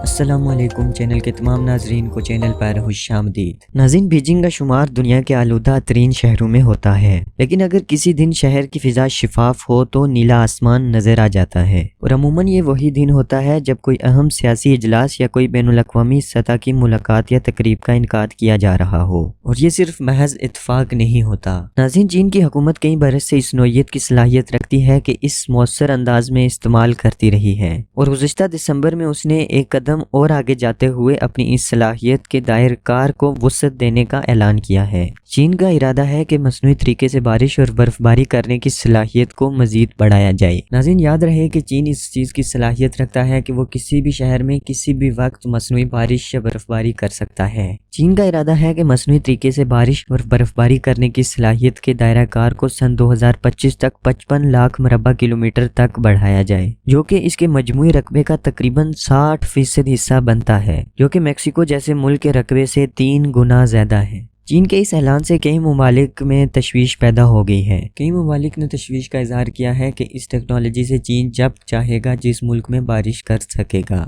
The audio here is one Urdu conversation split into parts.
السلام علیکم چینل کے تمام ناظرین کو چینل پر خوش آمدید۔ ناظرین، بیجنگ کا شمار دنیا کے آلودہ ترین شہروں میں ہوتا ہے، لیکن اگر کسی دن شہر کی فضا شفاف ہو تو نیلا آسمان نظر آ جاتا ہے، اور عموماً یہ وہی دن ہوتا ہے جب کوئی اہم سیاسی اجلاس یا کوئی بین الاقوامی سطح کی ملاقات یا تقریب کا انعقاد کیا جا رہا ہو، اور یہ صرف محض اتفاق نہیں ہوتا۔ ناظرین، چین کی حکومت کئی برس سے اس نوعیت کی صلاحیت رکھتی ہے کہ اس مؤثر انداز میں استعمال کرتی رہی ہے، اور گزشتہ دسمبر میں اس نے ایک قدم اور آگے جاتے ہوئے اپنی اس صلاحیت کے دائرہ کار کو وسعت دینے کا اعلان کیا ہے۔ چین کا ارادہ ہے کہ مصنوعی طریقے سے بارش اور برف باری کرنے کی صلاحیت کو مزید بڑھایا جائے۔ ناظرین، یاد رہے کہ چین اس چیز کی صلاحیت رکھتا ہے کہ وہ کسی بھی شہر میں کسی بھی وقت مصنوعی بارش یا برف باری کر سکتا ہے۔ چین کا ارادہ ہے کہ مصنوعی طریقے سے بارش اور برف باری کرنے کی صلاحیت کے دائرہ کار کو سن 2025 تک 55 لاکھ مربع کلومیٹر تک بڑھایا جائے، جو کہ اس کے مجموعی رقبے کا تقریباً 60% حصہ بنتا ہے، جو کہ میکسیکو جیسے ملک کے رقبے سے 3 گنا زیادہ ہے۔ چین کے اس اعلان سے کئی ممالک میں تشویش پیدا ہو گئی ہے۔ کئی ممالک نے تشویش کا اظہار کیا ہے کہ اس ٹیکنالوجی سے چین جب چاہے گا جس ملک میں بارش کر سکے گا،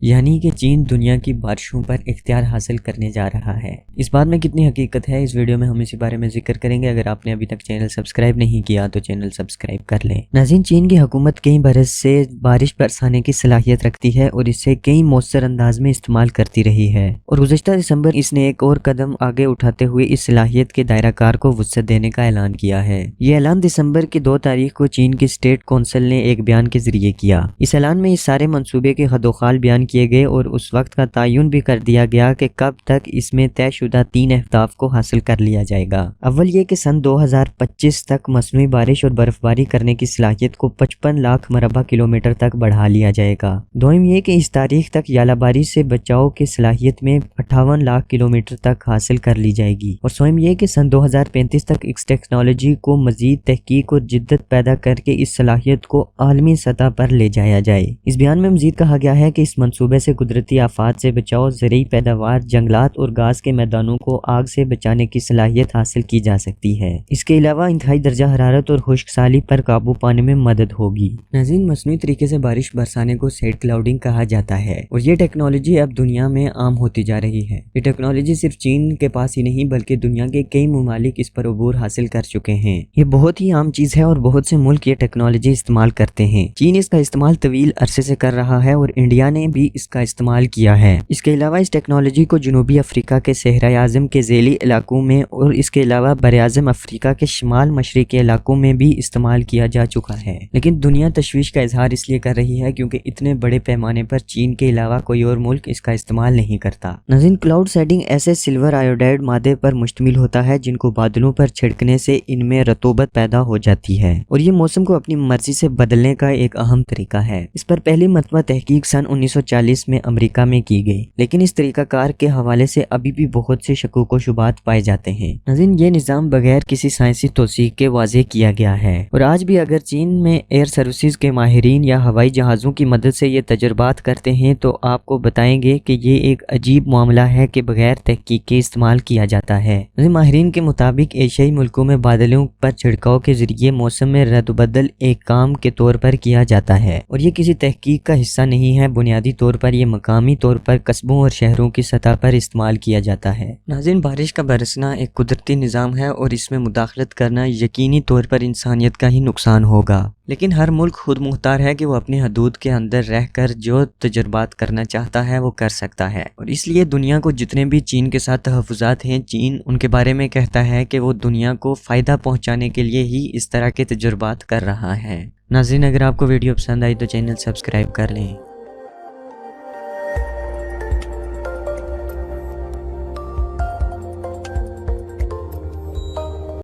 یعنی کہ چین دنیا کی بارشوں پر اختیار حاصل کرنے جا رہا ہے۔ اس بات میں کتنی حقیقت ہے، اس ویڈیو میں ہم اسی بارے میں ذکر کریں گے۔ اگر آپ نے ابھی تک چینل سبسکرائب نہیں کیا تو چینل سبسکرائب کر لیں۔ ناظرین، چین کی حکومت کئی برس سے بارش برسانے کی صلاحیت رکھتی ہے اور اسے کئی مؤثر انداز میں استعمال کرتی رہی ہے، اور گزشتہ دسمبر اس نے ایک اور قدم آگے اٹھاتے ہوئے اس صلاحیت کے دائرہ کار کو وسعت دینے کا اعلان کیا ہے۔ یہ اعلان دسمبر کی 2 تاریخ کو چین کی اسٹیٹ کونسل نے ایک بیان کے ذریعے کیا۔ اس اعلان میں اس سارے منصوبے کے خد و خال بیان کیے گئے اور اس وقت کا تعین بھی کر دیا گیا کہ کب تک اس میں طے شدہ 3 اہداف کو حاصل کر لیا جائے گا۔ اول یہ کہ سن 2025 تک مصنوعی بارش اور برف باری کرنے کی صلاحیت کو 55 لاکھ مربع کلومیٹر تک بڑھا لیا جائے گا۔ دوم یہ کہ اس تاریخ تک یالہ باری سے بچاؤ کی صلاحیت میں 58 لاکھ کلومیٹر تک حاصل کر لی جائے گی، اور سوم یہ کہ سن 2035 تک اس ٹیکنالوجی کو مزید تحقیق اور جدت پیدا کر کے اس صلاحیت کو عالمی سطح پر لے جایا جائے۔ اس بیان میں مزید کہا گیا ہے کہ اس منصوبے سے قدرتی آفات سے بچاؤ، زرعی پیداوار، جنگلات اور گاز کے میدانوں کو آگ سے بچانے کی صلاحیت حاصل کی جا سکتی ہے۔ اس کے علاوہ انتہائی درجہ حرارت اور خشک سالی پر قابو پانے میں مدد ہوگی۔ ناظرین، مصنوعی طریقے سے بارش برسانے کو سیڈ کلاؤڈنگ کہا جاتا ہے، اور یہ ٹیکنالوجی اب دنیا میں عام ہوتی جا رہی ہے۔ یہ ٹیکنالوجی صرف چین کے پاس ہی نہیں بلکہ دنیا کے کئی ممالک اس پر عبور حاصل کر چکے ہیں۔ یہ بہت ہی عام چیز ہے اور بہت سے ملک یہ ٹیکنالوجی استعمال کرتے ہیں۔ چین اس کا استعمال طویل عرصے سے کر رہا ہے اور انڈیا نے بھی اس کا استعمال کیا ہے۔ اس کے علاوہ اس ٹیکنالوجی کو جنوبی افریقہ کے صحرائے اعظم کے ذیلی علاقوں میں اور اس کے علاوہ براعظم افریقہ کے شمال مشرقی علاقوں میں بھی استعمال کیا جا چکا ہے، لیکن دنیا تشویش کا اظہار اس لیے کر رہی ہے کیونکہ اتنے بڑے پیمانے پر چین کے علاوہ کوئی اور ملک اس کا استعمال نہیں کرتا۔ ناظرین، کلاؤڈ سیڈنگ ایسے سلور آیوڈائڈ مادے پر مشتمل ہوتا ہے جن کو بادلوں پر چھڑکنے سے ان میں رطوبت پیدا ہو جاتی ہے، اور یہ موسم کو اپنی مرضی سے بدلنے کا ایک اہم طریقہ ہے۔ اس پر پہلی مرتبہ تحقیق سن 1940 میں امریکہ میں کی گئی، لیکن اس طریقہ کار کے حوالے سے ابھی بھی بہت سے شکوک و شبہات پائے جاتے ہیں۔ ناظرین، یہ نظام بغیر کسی سائنسی توثیق کے واضح کیا گیا ہے، اور آج بھی اگر چین میں ایئر سروسز کے ماہرین یا ہوائی جہازوں کی مدد سے یہ تجربات کرتے ہیں تو آپ کو بتائیں گے کہ یہ ایک عجیب معاملہ ہے کہ بغیر تحقیق کے استعمال کیا جاتا ہے۔ ماہرین کے مطابق ایشیائی ملکوں میں بادلوں پر چھڑکاؤ کے ذریعے موسم میں رد و بدل ایک کام کے طور پر کیا جاتا ہے، اور یہ کسی تحقیق کا حصہ نہیں ہے۔ بنیادی طور پر یہ مقامی طور پر قصبوں اور شہروں کی سطح پر استعمال کیا جاتا ہے۔ ناظرین، بارش کا برسنا ایک قدرتی نظام ہے اور اس میں مداخلت کرنا یقینی طور پر انسانیت کا ہی نقصان ہوگا، لیکن ہر ملک خود مختار ہے کہ وہ اپنی حدود کے اندر رہ کر جو تجربات کرنا چاہتا ہے وہ کر سکتا ہے، اور اس لیے دنیا کو جتنے بھی چین کے ساتھ تحفظات ہیں، چین ان کے بارے میں کہتا ہے کہ وہ دنیا کو فائدہ پہنچانے کے لیے ہی اس طرح کے تجربات کر رہا ہے۔ ناظرین، اگر آپ کو ویڈیو پسند آئی تو چینل سبسکرائب کر لیں۔